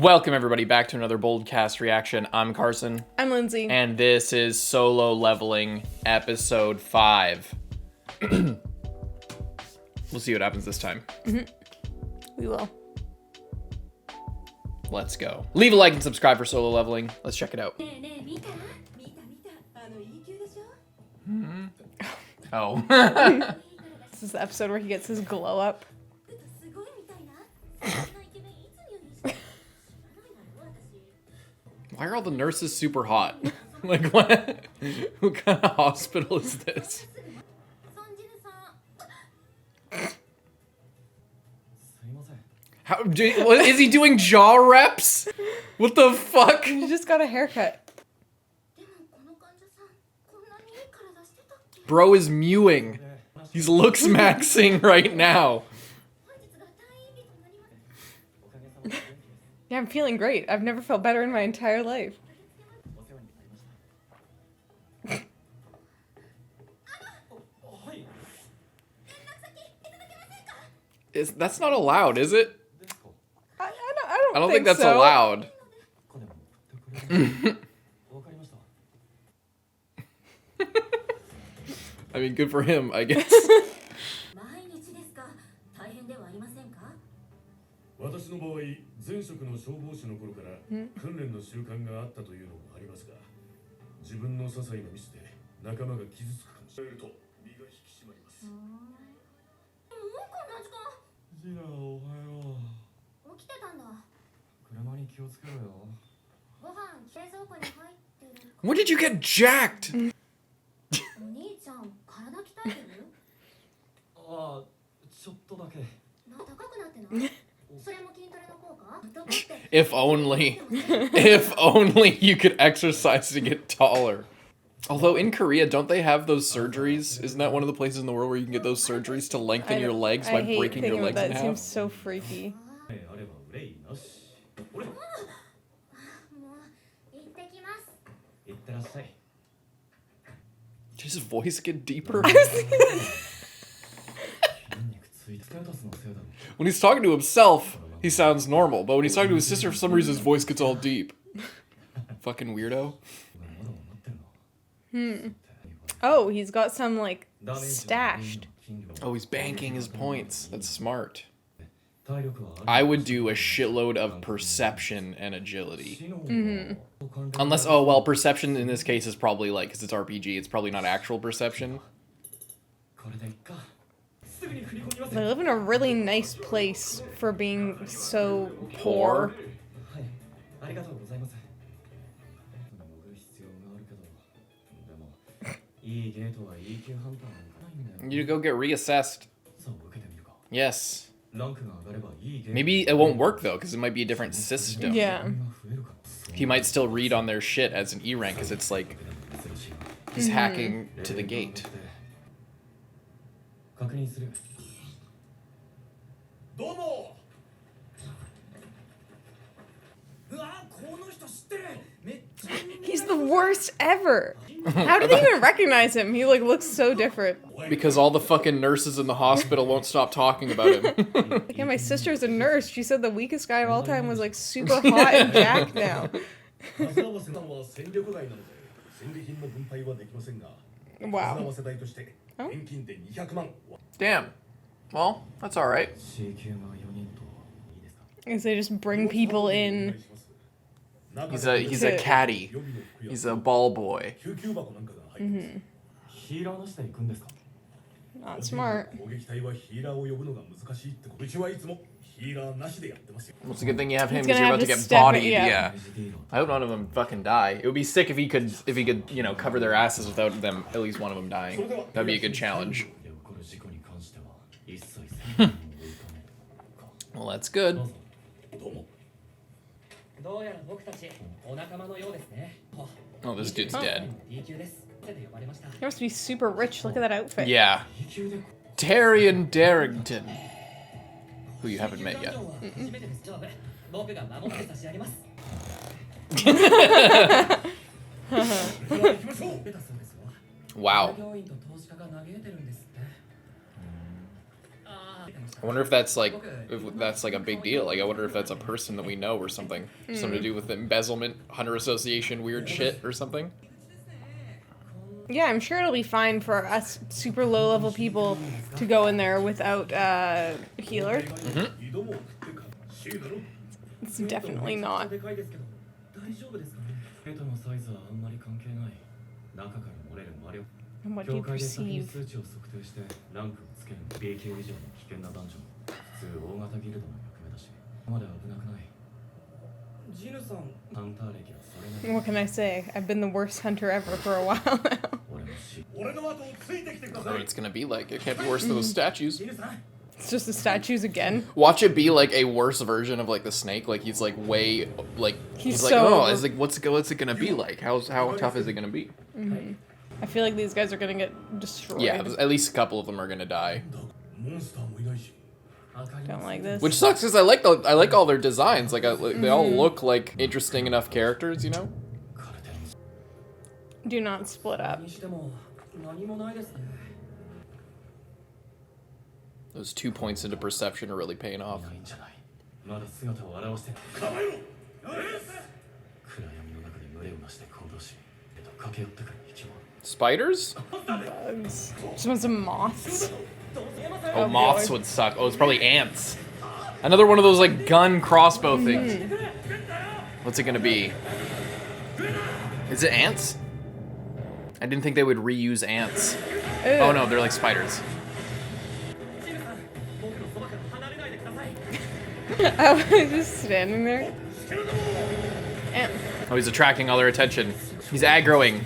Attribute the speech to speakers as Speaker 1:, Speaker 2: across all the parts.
Speaker 1: Welcome everybody back to another Boldcast reaction. I'm Carson.
Speaker 2: I'm Lindsay.
Speaker 1: And this is Solo Leveling episode 5. We'll see what happens this time.
Speaker 2: We will.
Speaker 1: Let's go. Leave a like and subscribe for Solo Leveling. Let's check it out. Oh.
Speaker 2: This is the episode where he gets his glow up.
Speaker 1: Why are all the nurses super hot? Like what? What kind of hospital is this? What, is he doing jaw reps? What the fuck?
Speaker 2: He just got a haircut.
Speaker 1: Bro is mewing. He's looks maxing right now.
Speaker 2: Yeah, I'm feeling great. I've never felt better in my entire life.
Speaker 1: That's not allowed, is it?
Speaker 2: I
Speaker 1: don't think that's
Speaker 2: so.
Speaker 1: allowed. I mean, good for him, I guess.
Speaker 3: 私の場合、前職の消防士の頃から訓練の習慣があったというのもありますが、自分の些細なミスで仲間が傷つくかもしれないと身が引き締まります。もうこんな時間。ジラ、おはよう。起きてたんだ。車に気をつけろよ。ご飯冷蔵庫に入ってる。
Speaker 1: When did you get jacked?
Speaker 3: お兄ちゃん、体鍛えてる？ああ、ちょっとだけ。高くなってない？
Speaker 1: If only. If only you could exercise to get taller. Although in Korea, don't they have those surgeries? Isn't that one of the places in the world where you can get those surgeries to lengthen your legs by breaking your legs in half?
Speaker 2: That seems so freaky.
Speaker 1: Did his voice get deeper? When he's talking to himself, he sounds normal, but when he's talking to his sister, for some reason his voice gets all deep. Fucking weirdo.
Speaker 2: Oh, he's got some, like, stashed.
Speaker 1: Oh, he's banking his points. That's smart. I would do a shitload of perception and agility. Unless, oh, well, perception in this case is probably, like, because it's RPG, it's probably not actual perception.
Speaker 2: They live in a really nice place for being so poor.
Speaker 1: You go get reassessed. Yes. Maybe it won't work though, because it might be a different system.
Speaker 2: Yeah.
Speaker 1: He might still read on their shit as an E rank, because it's like he's hacking to the gate.
Speaker 2: He's the worst ever. How did they even recognize him? He like looks so different.
Speaker 1: Because all the fucking nurses in the hospital won't stop talking about him.
Speaker 2: Like, yeah, my sister's a nurse. She said the weakest guy of all time was like super hot and jacked now. Wow. Oh?
Speaker 1: Damn. Well, that's alright.
Speaker 2: Because they just bring people in.
Speaker 1: He's a caddy. He's a ball boy.
Speaker 2: Not smart.
Speaker 1: Well, it's a good thing you have him because you're about to get bodied. Yeah. I hope none of them fucking die. It would be sick if he could, you know, cover their asses without them, at least one of them dying. That'd be a good challenge. Well, that's good. Oh, this dude's dead.
Speaker 2: He must be super rich. Look at that outfit.
Speaker 1: Yeah. Tyrion Darrington. Who you haven't met yet. Wow. I wonder if that's like a big deal. Like, I wonder if that's a person that we know or something. Something to do with embezzlement, hunter association, weird shit or something.
Speaker 2: Yeah, I'm sure it'll be fine for us super low-level people to go in there without a healer. It's definitely not. And what do you perceive? What can I say? I've been the worst hunter ever for a while now.
Speaker 1: I don't know what it's gonna be like. It can't be worse than those statues.
Speaker 2: It's just the statues again.
Speaker 1: Watch it be like a worse version of like the snake. Like he's like way like he's like,
Speaker 2: so
Speaker 1: oh,
Speaker 2: over-
Speaker 1: it's like what's it gonna be like? How tough is it gonna be?
Speaker 2: I feel like these guys are gonna get destroyed.
Speaker 1: Yeah, at least a couple of them are gonna die.
Speaker 2: Don't like this.
Speaker 1: Which sucks because I like all their designs. Like, they all look like interesting enough characters, you know.
Speaker 2: Do not split up.
Speaker 1: Those 2 points into perception are really paying off. Spiders?
Speaker 2: Bugs. Just want some moths.
Speaker 1: Oh, moths would suck. Oh, it's probably ants. Another one of those like gun crossbow things. What's it gonna be? Is it ants? I didn't think they would reuse ants.
Speaker 2: Ew.
Speaker 1: Oh no, they're like spiders.
Speaker 2: I was just standing there. And
Speaker 1: Oh, he's attracting all their attention. He's aggroing.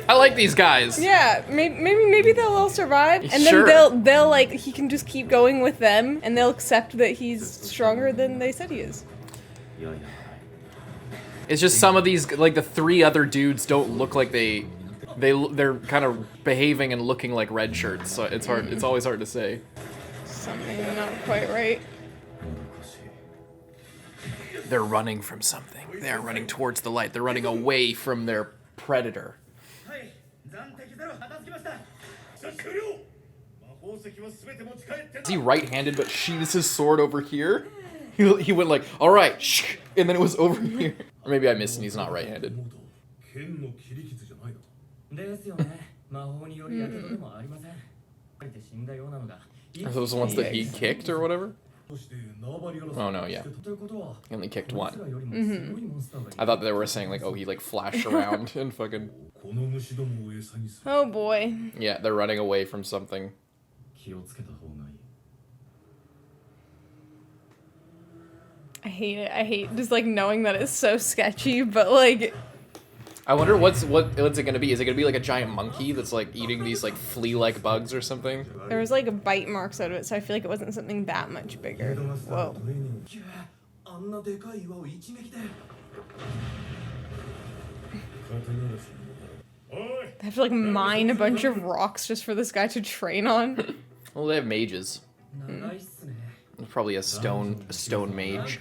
Speaker 1: I like these guys.
Speaker 2: yeah, maybe they'll all survive, and then
Speaker 1: Sure.
Speaker 2: they'll like he can just keep going with them, and they'll accept that he's stronger than they said he is.
Speaker 1: It's just some of these, like the 3 other dudes, don't look like they're kind of behaving and looking like red shirts. So it's hard. It's always hard to say.
Speaker 2: Something not quite right.
Speaker 1: They're running from something. They are running towards the light. They're running away from their predator. Is he right-handed but sheathes his sword over here? He went like, all right, shh, and then it was over here. Or maybe I missed and he's not right-handed. Are those the ones that he kicked or whatever? Oh no, yeah. He only kicked one. I thought they were saying like, oh, he like flashed around and fucking...
Speaker 2: Oh boy.
Speaker 1: Yeah, they're running away from something.
Speaker 2: I hate it. I hate just like knowing that it's so sketchy, but like
Speaker 1: I wonder what's it gonna be? Is it gonna be like a giant monkey that's like eating these like flea-like bugs or something?
Speaker 2: there was like bite marks out of it, so I feel like it wasn't something that much bigger. Whoa. They have to like mine a bunch of rocks just for this guy to train on.
Speaker 1: Well, they have mages. Probably a stone mage.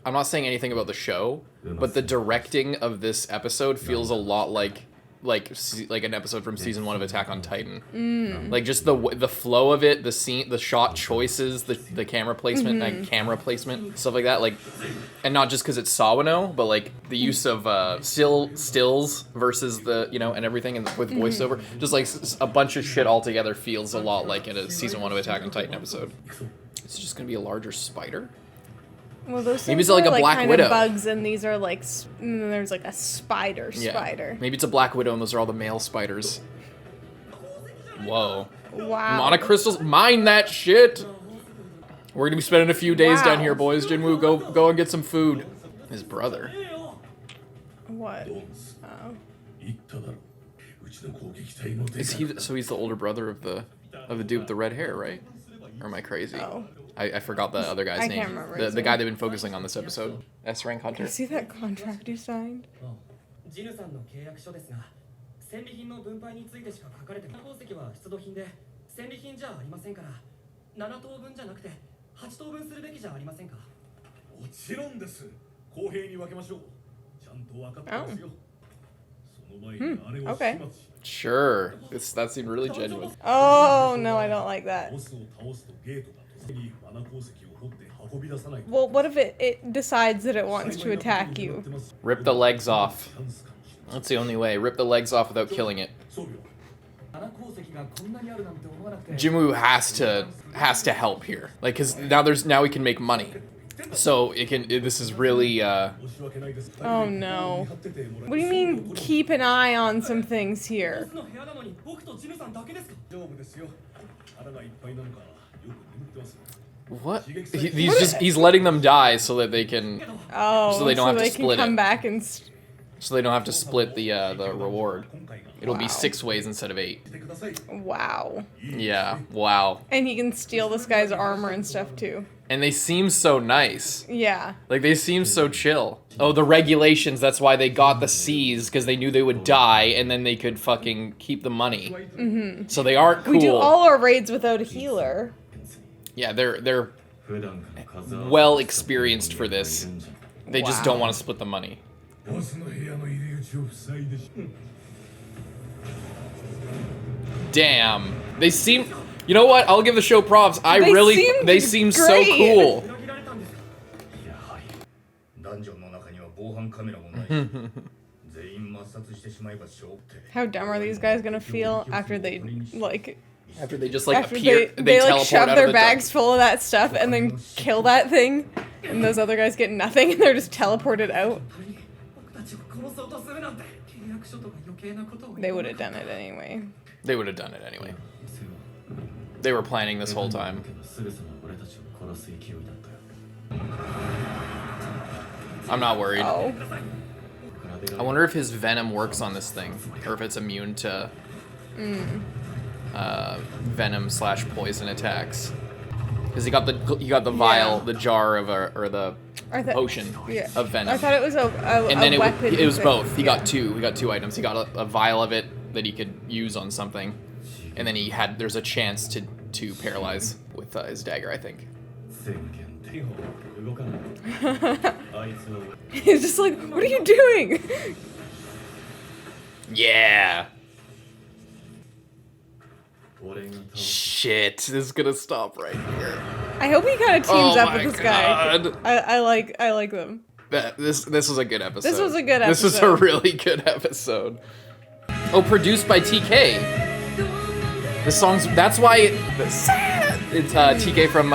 Speaker 1: I'm not saying anything about the show, but the directing of this episode feels a lot like an episode from season 1 of Attack on Titan. Like just the flow of it, the shot choices, the camera placement, stuff like that. Like, and not just because it's Sawano, but like the use of stills versus the and everything, and with voiceover, just like a bunch of shit all together feels a lot like in a season 1 of Attack on Titan episode. It's just gonna be a larger spider.
Speaker 2: Well, those
Speaker 1: Maybe
Speaker 2: things
Speaker 1: it's like
Speaker 2: are,
Speaker 1: a black
Speaker 2: kind
Speaker 1: widow.
Speaker 2: of bugs, and these are like and then there's like a spider.
Speaker 1: Maybe it's a black widow, and those are all the male spiders. Whoa.
Speaker 2: Wow.
Speaker 1: Monocrystals, mine that shit. We're gonna be spending a few days down
Speaker 2: Wow.
Speaker 1: here, boys. Jinwoo, go and get some food. His brother.
Speaker 2: What?
Speaker 1: Is he? So he's the older brother of the dude with the red hair, right? Or am I crazy?
Speaker 2: Oh.
Speaker 1: I forgot the other guy's
Speaker 2: I
Speaker 1: name.
Speaker 2: can't remember his
Speaker 1: The
Speaker 2: name.
Speaker 1: guy they've been focusing on this episode. S rank hunter.
Speaker 2: See that contract you signed?
Speaker 4: ジヌさんの契約書ですが、戦利品の分配についてしか書かれてない。宝石は出土品で、戦利品じゃありませんから、7等分じゃなくて8等分するべきじゃありませんか。
Speaker 3: もちろんです。公平に分けましょう。ちゃんと分かってますよ。そ
Speaker 2: Okay.
Speaker 1: Sure. That seemed really genuine.
Speaker 2: Oh, no, I don't like that. Well, what if it decides that it wants to attack you?
Speaker 1: Rip the legs off. That's the only way. Rip the legs off without killing it. Jinwoo has to help here. Like, cause now we can make money. So this is really
Speaker 2: Oh no. What do you mean keep an eye on some things here?
Speaker 1: what? He's letting them die so that they can
Speaker 2: Oh,
Speaker 1: so they don't have to split
Speaker 2: can come
Speaker 1: it.
Speaker 2: back and
Speaker 1: So they don't have to split the reward. It'll be
Speaker 2: Wow.
Speaker 1: 6 ways instead of 8.
Speaker 2: wow.
Speaker 1: Yeah, wow.
Speaker 2: And he can steal this guy's armor and stuff too.
Speaker 1: And they seem so nice.
Speaker 2: Yeah.
Speaker 1: Like, they seem so chill. Oh, the regulations, that's why they got the C's, because they knew they would die, and then they could fucking keep the money. Mm-hmm. So they aren't cool.
Speaker 2: We do all our raids without a healer.
Speaker 1: Yeah, they're well experienced for this. They just don't want to split the money. Damn. They seem... You know what? I'll give the show props. They seem so
Speaker 2: great.
Speaker 1: cool.
Speaker 2: How dumb are these guys gonna feel after they
Speaker 1: After they just like
Speaker 2: after
Speaker 1: appear,
Speaker 2: they like
Speaker 1: teleport
Speaker 2: shove
Speaker 1: out
Speaker 2: their
Speaker 1: of the
Speaker 2: bags full of that stuff and then kill that thing, and those other guys get nothing and they're just teleported out. They would have done it anyway.
Speaker 1: They would have done it anyway. They were planning this whole time. I'm not worried.
Speaker 2: Oh.
Speaker 1: I wonder if his venom works on this thing, or if it's immune to venom / poison attacks. Because he got the vial, the jar of the potion of venom.
Speaker 2: I thought it was a
Speaker 1: And then
Speaker 2: weapon
Speaker 1: it was
Speaker 2: thing.
Speaker 1: both. He got two items. He got a vial of it that he could use on something, and then there's a chance to paralyze with his dagger, I think.
Speaker 2: He's just like, what are you doing?
Speaker 1: Yeah. Shit, this is gonna stop right here.
Speaker 2: I hope he kind of teams
Speaker 1: Oh
Speaker 2: up
Speaker 1: my
Speaker 2: with this
Speaker 1: God.
Speaker 2: guy. I like them.
Speaker 1: This was a good episode.
Speaker 2: This was a good
Speaker 1: This was a
Speaker 2: episode.
Speaker 1: really good episode. Oh, produced by TK. The song's that's why it's TK from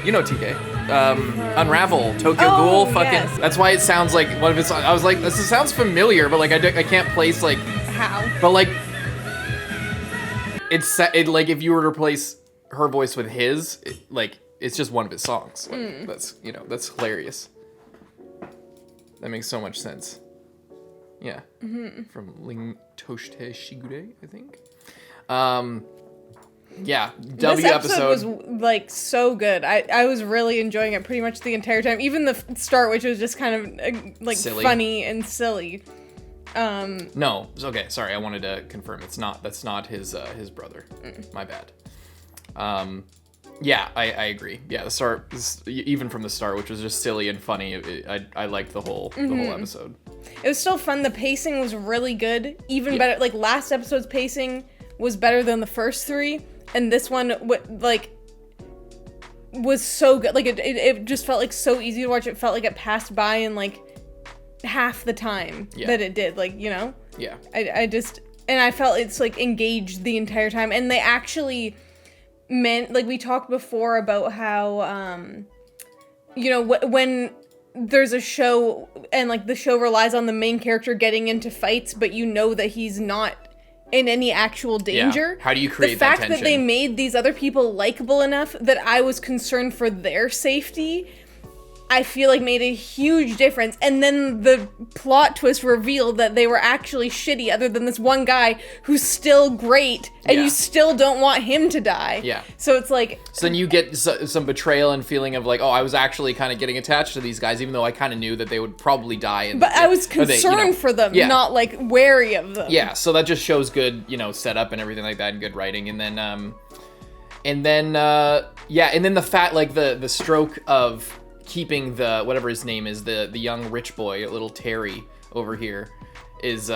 Speaker 1: you know TK. Unravel, Tokyo
Speaker 2: Oh,
Speaker 1: Ghoul, fucking.
Speaker 2: yes.
Speaker 1: That's why it sounds like one of his. I was like, this sounds familiar, but like I can't place like.
Speaker 2: How?
Speaker 1: But like, like if you were to replace her voice with his, it's just one of his songs. Like, that's hilarious. That makes so much sense. Yeah. From Ling Toshite Shigure, I think. Yeah, W
Speaker 2: This episode was like so good. I was really enjoying it pretty much the entire time. Even the start, which was just kind of like
Speaker 1: Silly.
Speaker 2: funny and silly.
Speaker 1: No, okay, sorry, I wanted to confirm that's not his brother. My bad. Yeah, I agree. Yeah, the start, even from the start, which was just silly and funny, I liked the whole episode.
Speaker 2: It was still fun. The pacing was really good. Even better, like last episode's pacing was better than the first 3, and this one was so good. Like it just felt like so easy to watch. It felt like it passed by in like half the time that it did. Like, you know?
Speaker 1: Yeah.
Speaker 2: I felt it's like engaged the entire time, and they actually meant, like we talked before about how when there's a show and like the show relies on the main character getting into fights, but you know that he's not in any actual danger.
Speaker 1: Yeah. How do you create
Speaker 2: the fact
Speaker 1: that
Speaker 2: that
Speaker 1: tension?
Speaker 2: they made these other people likable enough that I was concerned for their safety, I feel like made a huge difference. And then the plot twist revealed that they were actually shitty, other than this one guy who's still great, and you still don't want him to die.
Speaker 1: Yeah.
Speaker 2: So it's like...
Speaker 1: So then you get some betrayal and feeling of like, oh, I was actually kind of getting attached to these guys, even though I kind of knew that they would probably die.
Speaker 2: But I was concerned for them, not like wary of them.
Speaker 1: Yeah, so that just shows good, setup and everything like that, and good writing. And then the fact, like the stroke of keeping the whatever his name is, the young rich boy, little Terry over here, is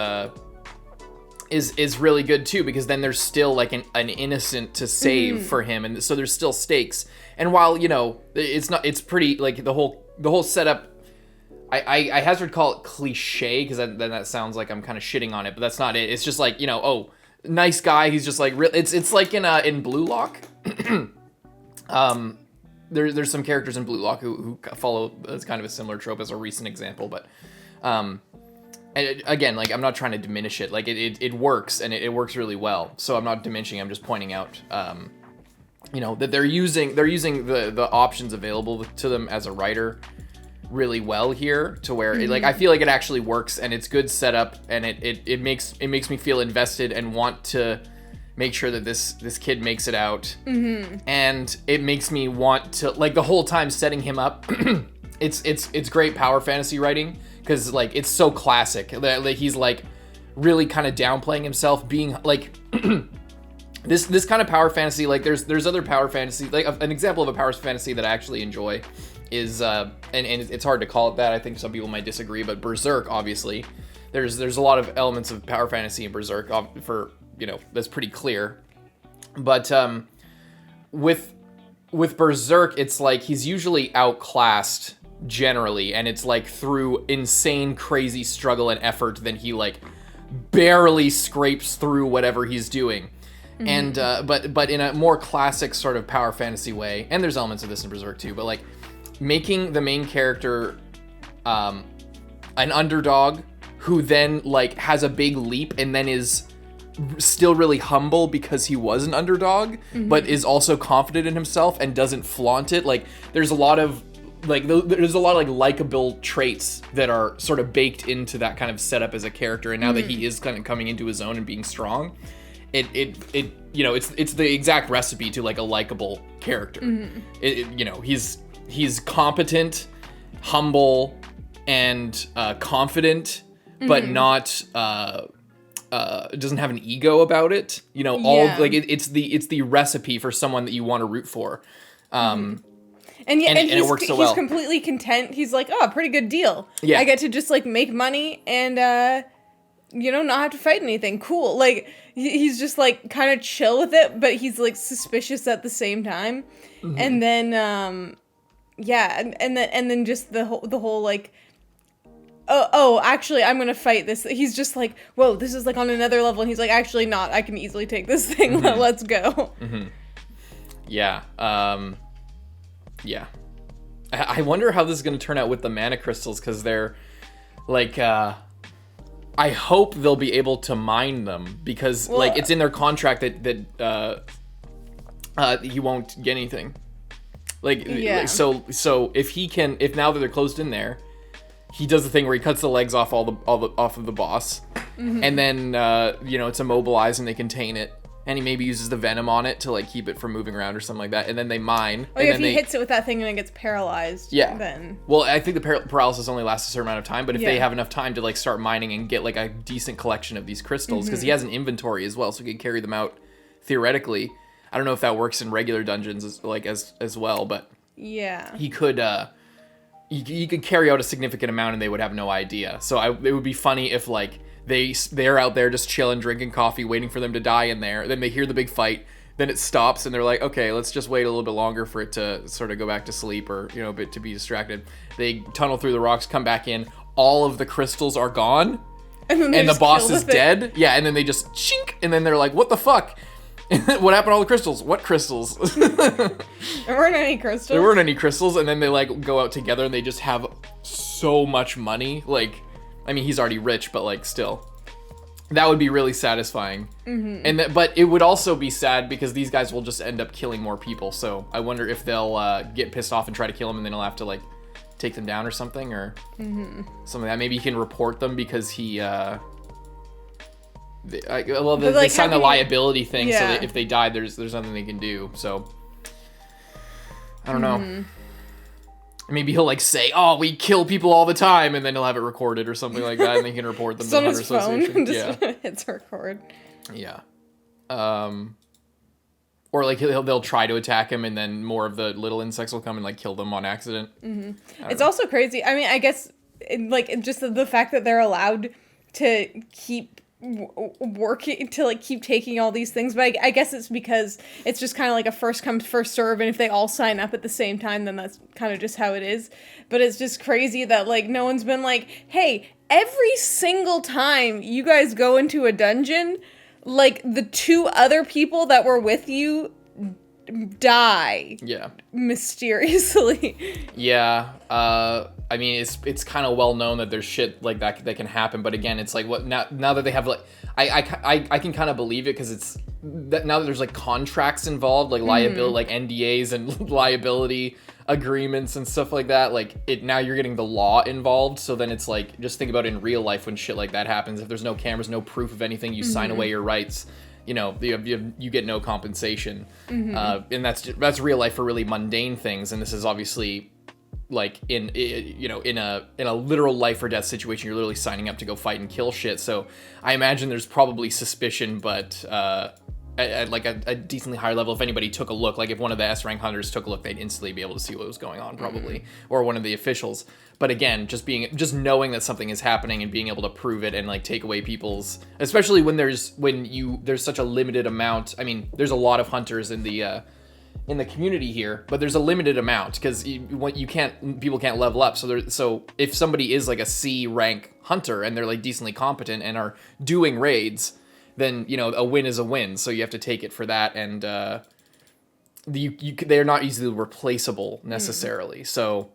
Speaker 1: is really good too, because then there's still like an innocent to save for him, and so there's still stakes. And while, you know, it's pretty, like, the whole setup, I hazard call it cliche, because then that sounds like I'm kind of shitting on it, but that's not it. It's just like, you know, oh, nice guy, he's just like it's like in Blue Lock. There's some characters in Blue Lock who follow as kind of a similar trope as a recent example, but and again, like, I'm not trying to diminish it. Like, it works, and it works really well. So I'm not diminishing. I'm just pointing out, you know, that they're using the options available to them as a writer really well here, to where like, I feel like it actually works, and it's good setup, and it makes me feel invested and want to make sure that this kid makes it out. And it makes me want to, like, the whole time setting him up. it's great power fantasy writing, because, like, it's so classic. Like, he's like really kind of downplaying himself, being like this kind of power fantasy. Like, there's other power fantasy, like an example of a power fantasy that I actually enjoy is and it's hard to call it that. I think some people might disagree, but Berserk, obviously, there's a lot of elements of power fantasy in Berserk, for, you know, that's pretty clear. But with Berserk, it's like he's usually outclassed generally, and it's like through insane crazy struggle and effort, then he like barely scrapes through whatever he's doing. And but in a more classic sort of power fantasy way, and there's elements of this in Berserk too, but like making the main character an underdog who then like has a big leap, and then is still really humble because he was an underdog, but is also confident in himself and doesn't flaunt it. Like, there's a lot of like likable traits that are sort of baked into that kind of setup as a character. And now that he is kind of coming into his own and being strong, it you know, it's the exact recipe to like a likable character. You know, he's competent, humble, and confident, but not doesn't have an ego about it. You know, like it's the recipe for someone that you want to root for.
Speaker 2: And
Speaker 1: it works so well.
Speaker 2: He's completely content. He's like, oh, pretty good deal.
Speaker 1: Yeah.
Speaker 2: I get to just like make money and you know, not have to fight anything. Cool. Like, he's just like kind of chill with it, but he's like suspicious at the same time. And then yeah, and then just the whole like, oh, actually, I'm gonna fight this. He's just like, whoa, this is like on another level, and he's like, actually not. I can easily take this thing. Let's go.
Speaker 1: Yeah. Yeah. I wonder how this is gonna turn out with the mana crystals, because they're like, I hope they'll be able to mine them, because like it's in their contract that he won't get anything. Like, so if now that they're closed in there, he does the thing where he cuts the legs off off of the boss, and then you know, it's immobilized and they contain it, and he maybe uses the venom on it to like keep it from moving around or something like that, and then they mine.
Speaker 2: Oh, yeah, if he hits it with that thing and it gets paralyzed. Yeah. Then.
Speaker 1: Well, I think the paralysis only lasts a certain amount of time, but if they have enough time to like start mining and get like a decent collection of these crystals, because he has an inventory as well, so he can carry them out theoretically. I don't know if that works in regular dungeons as well, but
Speaker 2: yeah,
Speaker 1: he could. You could carry out a significant amount and they would have no idea. So it would be funny if like they're out there just chilling, drinking coffee, waiting for them to die in there. Then they hear the big fight, then it stops, and they're like, okay, let's just wait a little bit longer for it to sort of go back to sleep, or, you know, to be distracted. They tunnel through the rocks, come back in, all of the crystals are gone, and the boss is dead. Yeah, and then they just chink, and then they're like, what the fuck? What happened to all the crystals? What crystals?
Speaker 2: There weren't any crystals.
Speaker 1: There weren't any crystals, and then they like go out together and they just have so much money. Like, I mean, he's already rich, but like still, that would be really satisfying. And but it would also be sad because these guys will just end up killing more people. So I wonder if they'll get pissed off and try to kill him, and then he'll have to like take them down or something, or something like that. Maybe he can report them because he. They sign the liability thing, so that if they die, there's nothing they can do. So I don't know. Maybe he'll like say, "Oh, we kill people all the time," and then he'll have it recorded or something like that, and they can report them to the Hunter Association.
Speaker 2: Just hits record.
Speaker 1: Yeah. Or like they'll try to attack him, and then more of the little insects will come and like kill them on accident.
Speaker 2: It's also crazy. I mean, I guess just the fact that they're allowed to keep working to like keep taking all these things, but I guess it's because it's just kind of like a first come first serve, and if they all sign up at the same time, then that's kind of just how it is. But it's just crazy that like no one's been like, hey, every single time you guys go into a dungeon, like the 2 other people that were with you die.
Speaker 1: Yeah.
Speaker 2: Mysteriously.
Speaker 1: Yeah. I mean, it's kind of well known that there's shit like that can happen, but again, it's like what now that they have like I can kind of believe it because it's that now that there's like contracts involved, like liability, like NDAs and liability agreements and stuff like that. Like now you're getting the law involved, so then it's like just think about it in real life when shit like that happens. If there's no cameras, no proof of anything, you sign away your rights. You know, you get no compensation, and that's real life for really mundane things. And this is obviously like in a literal life or death situation. You're literally signing up to go fight and kill shit. So I imagine there's probably suspicion, but at like a decently higher level, if anybody took a look, like if one of the S rank hunters took a look, they'd instantly be able to see what was going on, probably, or one of the officials. But again, just knowing that something is happening and being able to prove it and like take away people's, especially when there's such a limited amount. I mean, there's a lot of hunters in the community here, but there's a limited amount because people can't level up. So if somebody is like a C rank hunter and they're like decently competent and are doing raids, then a win is a win. So you have to take it for that, and they're not easily replaceable necessarily. So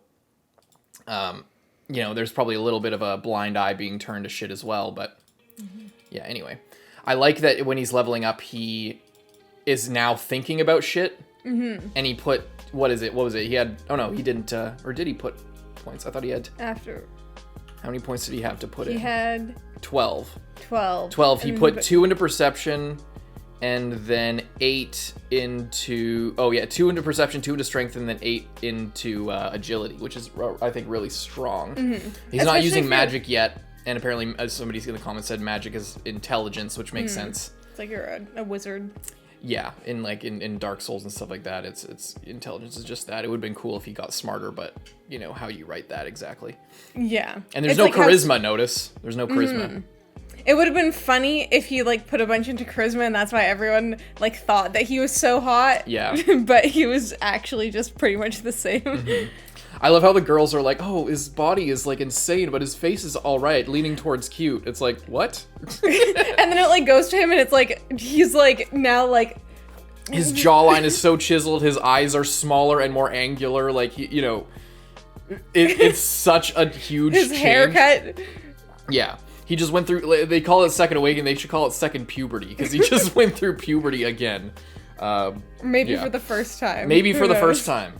Speaker 1: there's probably a little bit of a blind eye being turned to shit as well. But yeah, anyway, I like that when he's leveling up, he is now thinking about shit. And he put, what was it? He had, he didn't, or did he put points? I thought he had.
Speaker 2: After.
Speaker 1: How many points did he have to put in?
Speaker 2: He had
Speaker 1: 12.
Speaker 2: 12.
Speaker 1: He put 2 into perception, and then 8 into, 2 into perception, 2 into strength, and then 8 into agility, which is, I think, really strong. He's not using magic yet, and apparently, as somebody in the comments said, magic is intelligence, which makes sense.
Speaker 2: It's like you're a wizard.
Speaker 1: Yeah, in Dark Souls and stuff like that, it's intelligence is just that. It would have been cool if he got smarter, but how you write that exactly.
Speaker 2: Yeah.
Speaker 1: And there's no charisma, notice. There's no charisma.
Speaker 2: It would have been funny if he like put a bunch into charisma, and that's why everyone like thought that he was so hot.
Speaker 1: Yeah.
Speaker 2: But he was actually just pretty much the same.
Speaker 1: I love how the girls are like, oh, his body is like insane, but his face is all right, leaning towards cute. It's like, what?
Speaker 2: And then it like goes to him, and it's like he's like now like
Speaker 1: his jawline is so chiseled, his eyes are smaller and more angular. Like it's such a huge
Speaker 2: his
Speaker 1: change.
Speaker 2: Haircut.
Speaker 1: Yeah. He just went through, they call it second awakening, they should call it second puberty, because he just went through puberty again.
Speaker 2: Maybe for the first time.
Speaker 1: Maybe for the first time,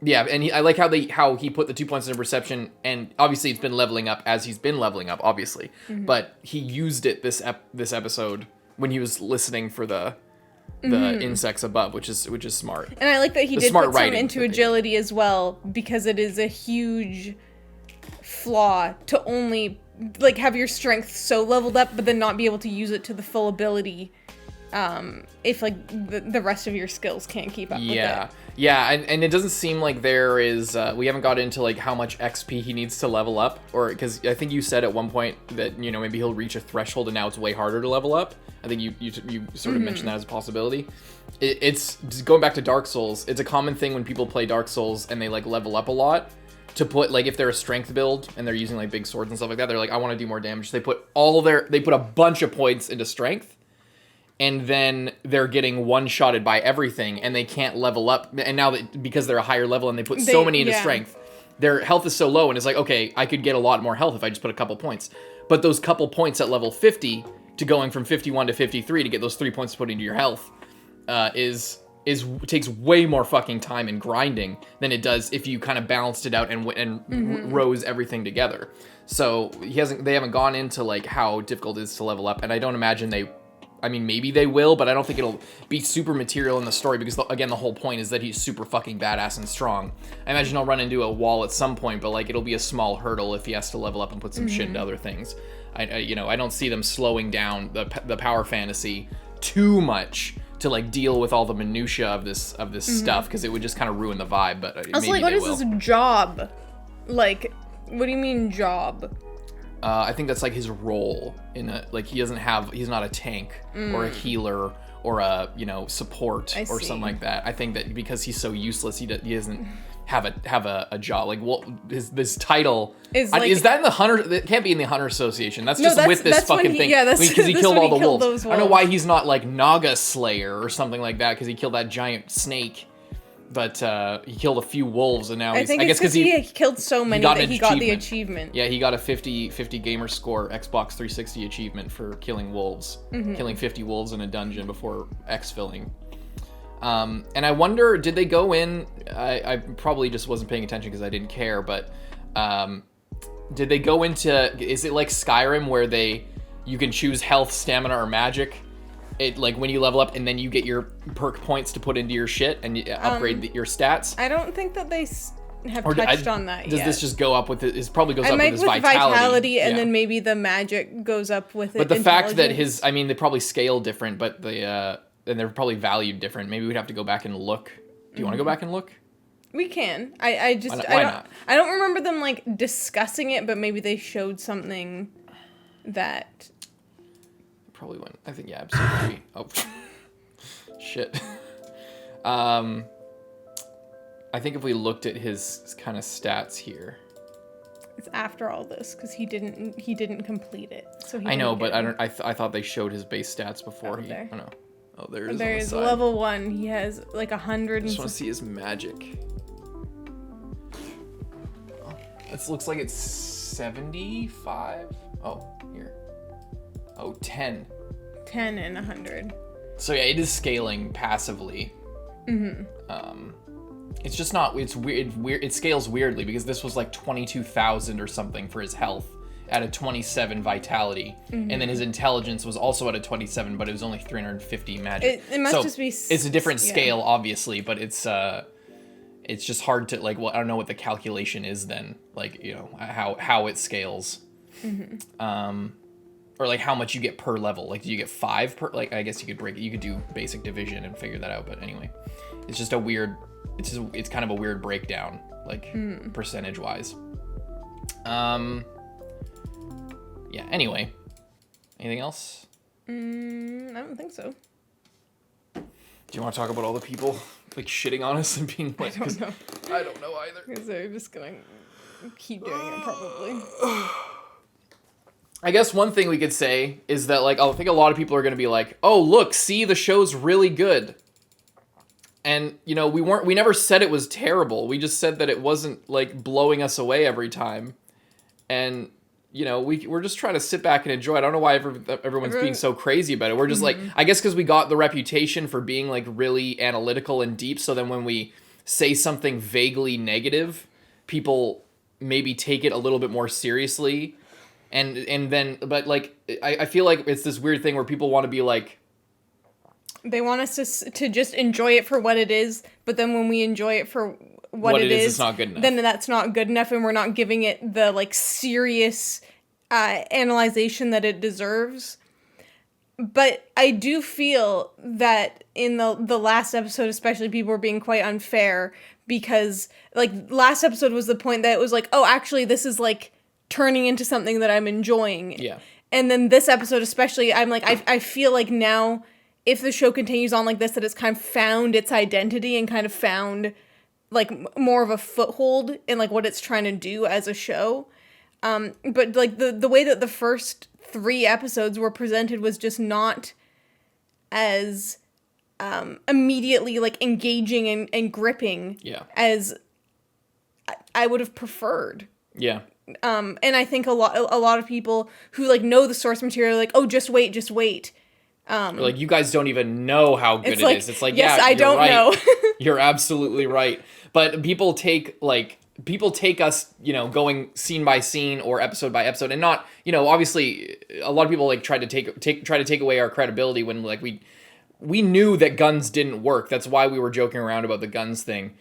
Speaker 1: Yeah, and I like how he put the 2 points in perception, and obviously it's been leveling up as he's been leveling up, obviously. But he used it this episode when he was listening for the insects above, which is smart.
Speaker 2: And I like that he did put some into agility as well, because it is a huge flaw to only like have your strength so leveled up but then not be able to use it to the full ability if like the rest of your skills can't keep up with it.
Speaker 1: Yeah, and it doesn't seem like there is we haven't got into like how much XP he needs to level up, or because I think you said at one point that maybe he'll reach a threshold and now it's way harder to level up. I think you sort of mentioned that as a possibility. It's going back to Dark Souls, it's a common thing when people play Dark Souls and they like level up a lot, to put, like, if they're a strength build and they're using like big swords and stuff like that, they're like, I want to do more damage. They put a bunch of points into strength, and then they're getting one-shotted by everything, and they can't level up. And now that, because they're a higher level and they put so many into strength, their health is so low, and it's like, okay, I could get a lot more health if I just put a couple points. But those couple points at level 50 to going from 51 to 53 to get those 3 points to put into your health takes way more fucking time and grinding than it does if you kind of balanced it out and rose everything together. So they haven't gone into like how difficult it is to level up, and I don't imagine maybe they will, but I don't think it'll be super material in the story, because again, the whole point is that he's super fucking badass and strong. I imagine he'll run into a wall at some point, but like it'll be a small hurdle if he has to level up and put some shit into other things. I don't see them slowing down the power fantasy too much to like deal with all the minutia of this stuff, because it would just kind of ruin the vibe. But
Speaker 2: also, like, what is this job? Like, what do you mean job?
Speaker 1: I think that's like his role in a, like he's not a tank or a healer or a, support or something like that. I think that because he's so useless, he doesn't have a job. Like, well, this title is that in the Hunter? It can't be in the Hunter Association. That's just with this fucking thing.
Speaker 2: Yeah, that's
Speaker 1: because he killed all the wolves.
Speaker 2: wolves.
Speaker 1: I don't know why he's not like Naga Slayer or something like that, because he killed that giant snake. But he killed a few wolves, and now
Speaker 2: I guess because he killed so many that he got the achievement.
Speaker 1: Yeah, he got a 50 gamer score Xbox 360 achievement for killing wolves, killing 50 wolves in a dungeon before exfilling. And I wonder, did they go in? I probably just wasn't paying attention because I didn't care. But did they go into? Is it like Skyrim where you can choose health, stamina, or magic? It like when you level up, and then you get your perk points to put into your shit and you upgrade your stats.
Speaker 2: I don't think that they have touched on that yet.
Speaker 1: Does this just go up with it? It probably goes up with his vitality.
Speaker 2: And then maybe the magic goes up with it.
Speaker 1: But the fact that they probably scale different, but and they're probably valued different. Maybe we'd have to go back and look. Do you want to go back and look?
Speaker 2: We can. I don't remember them like discussing it, but maybe they showed something that.
Speaker 1: Probably went. I think episode 3. Oh, shit. I think if we looked at his kind of stats here.
Speaker 2: It's after all this because he didn't complete it. So
Speaker 1: I know, but I thought they showed his base stats before he.
Speaker 2: There.
Speaker 1: I know. Oh, there's.
Speaker 2: There's level 1. He has like 100.
Speaker 1: I just want to see his magic. Oh, this looks like it's 75. Oh, here. Oh, 10.
Speaker 2: 10 and 100.
Speaker 1: So yeah, it is scaling passively. Mm-hmm. It's just not. It's weird. It scales weirdly because this was like 22,000 or something for his health at a 27 vitality, and then his intelligence was also at a 27, but it was only 350 magic.
Speaker 2: It must just be.
Speaker 1: It's a different scale, obviously, but it's just hard to like. Well, I don't know what the calculation is then. Like how it scales. Mm-hmm. Or like how much you get per level. Like do you get 5 per? Like I guess you could do basic division and figure that out. But anyway, it's just a weird. It's kind of a weird breakdown, like percentage wise. Yeah. Anyway, anything else?
Speaker 2: I don't think so.
Speaker 1: Do you want to talk about all the people like shitting on us and being like?
Speaker 2: I don't know.
Speaker 1: I don't know either.
Speaker 2: Because they're just gonna keep doing it probably.
Speaker 1: I guess one thing we could say is that, like, I think a lot of people are going to be like, oh, look, see, the show's really good. And, we never said it was terrible. We just said that it wasn't, like, blowing us away every time. And, we're just trying to sit back and enjoy it. I don't know why everyone's being so crazy about it. We're just like, I guess because we got the reputation for being, like, really analytical and deep. So then when we say something vaguely negative, people maybe take it a little bit more seriously. And then, but like, I feel like it's this weird thing where people want to be like,
Speaker 2: they want us to just enjoy it for what it is, but then when we enjoy it for what it is,
Speaker 1: it's not good enough.
Speaker 2: Then that's not good enough, and we're not giving it the like serious analyzation that it deserves. But I do feel that in the last episode, especially, people were being quite unfair because like last episode was the point that it was like, oh, actually, this is like turning into something that I'm enjoying.
Speaker 1: Yeah.
Speaker 2: And then this episode especially, I'm like, I feel like now, if the show continues on like this, that it's kind of found its identity and kind of found like more of a foothold in like what it's trying to do as a show. But like the way that the first 3 episodes were presented was just not as immediately like engaging and gripping as I would have preferred.
Speaker 1: Yeah.
Speaker 2: And I think a lot of people who like know the source material are like, oh, just wait.
Speaker 1: Like, you guys don't even know how good it is. It's like,
Speaker 2: yes,
Speaker 1: yeah,
Speaker 2: I don't know.
Speaker 1: You're absolutely right. But people take us, going scene by scene or episode by episode, and not, obviously a lot of people like try to take away our credibility when like we knew that guns didn't work. That's why we were joking around about the guns thing.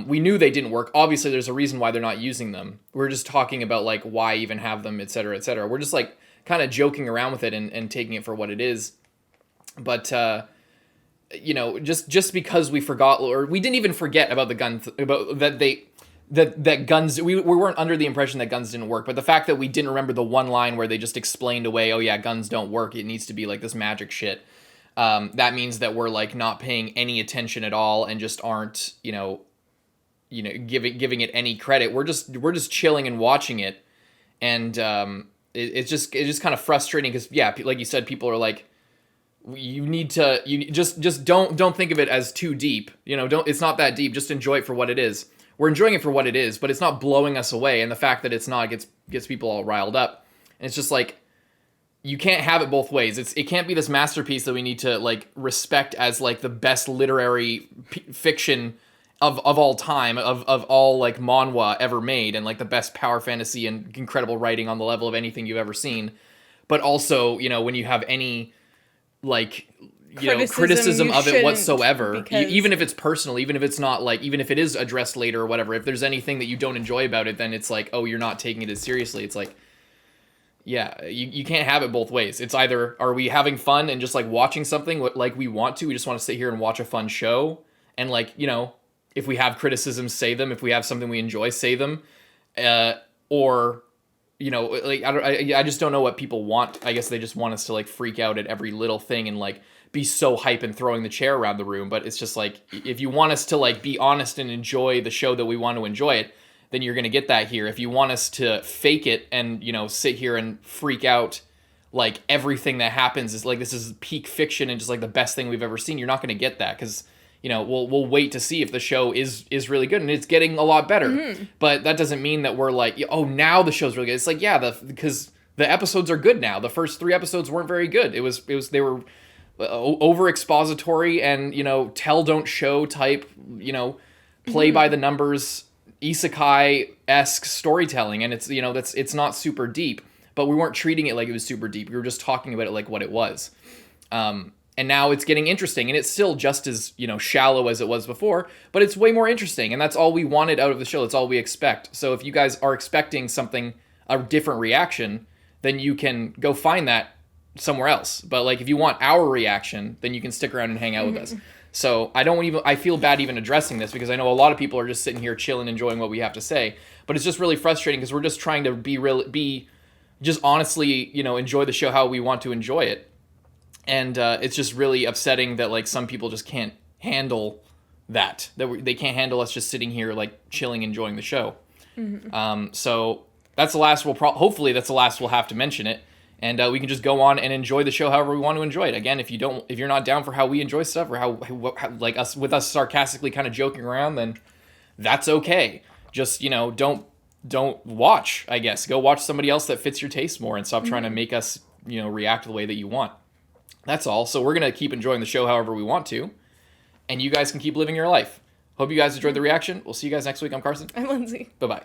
Speaker 1: We knew they didn't work. Obviously, there's a reason why they're not using them. We're just talking about like why even have them, et cetera, et cetera. We're just like kind of joking around with it and taking it for what it is. But just because we forgot, or we didn't even forget about the gun, about that that guns, we weren't under the impression that guns didn't work, but the fact that we didn't remember the one line where they just explained away, oh yeah, guns don't work, it needs to be like this magic shit. That means that we're like not paying any attention at all and just aren't, giving it any credit. We're just chilling and watching it, and it's just kind of frustrating because yeah, like you said, people are like, you just don't think of it as too deep. It's not that deep. Just enjoy it for what it is. We're enjoying it for what it is, but it's not blowing us away. And the fact that it's not gets people all riled up. And it's just like, you can't have it both ways. It can't be this masterpiece that we need to like respect as like the best literary fiction of all time, of all like manhwa ever made, and like the best power fantasy and incredible writing on the level of anything you've ever seen. But also, when you have any like criticism of it whatsoever, even if it's personal, even if it's not like, even if it is addressed later or whatever, if there's anything that you don't enjoy about it, then it's like, oh, you're not taking it as seriously. It's like, yeah, you can't have it both ways. It's either, are we having fun and just like watching something like we want to, we just want to sit here and watch a fun show, and like, if we have criticisms, say them. If we have something we enjoy, say them. Or like, I just don't know what people want. I guess they just want us to like freak out at every little thing and like be so hype and throwing the chair around the room. But it's just like, if you want us to like be honest and enjoy the show that we want to enjoy it, then you're going to get that here. If you want us to fake it and, sit here and freak out like everything that happens is like, this is peak fiction and just like the best thing we've ever seen, you're not going to get that, because we'll wait to see if the show is really good, and it's getting a lot better. Mm-hmm. But that doesn't mean that we're like, oh, now the show's really good. It's like, yeah, because the episodes are good now. The first 3 episodes weren't very good. They were over expository and tell don't show type, play by the numbers isekai-esque storytelling, and it's it's not super deep, but we weren't treating it like it was super deep. We were just talking about it like what it was. And now it's getting interesting, and it's still just as, shallow as it was before, but it's way more interesting, and that's all we wanted out of the show. That's all we expect. So if you guys are expecting a different reaction, then you can go find that somewhere else. But like, if you want our reaction, then you can stick around and hang out with us. So I feel bad even addressing this, because I know a lot of people are just sitting here chilling, enjoying what we have to say, but it's just really frustrating because we're just trying to be just honestly, enjoy the show how we want to enjoy it. And it's just really upsetting that like some people just can't handle that they can't handle us just sitting here like chilling, enjoying the show. Mm-hmm. So that's the last hopefully that's the last we'll have to mention it, and we can just go on and enjoy the show however we want to enjoy it. Again, if you're not down for how we enjoy stuff, or how like us sarcastically kind of joking around, then that's okay. Just don't watch. I guess go watch somebody else that fits your taste more, and stop trying to make us react the way that you want. That's all. So we're going to keep enjoying the show however we want to, and you guys can keep living your life. Hope you guys enjoyed the reaction. We'll see you guys next week. I'm Carson.
Speaker 2: I'm Lindsay.
Speaker 1: Bye-bye.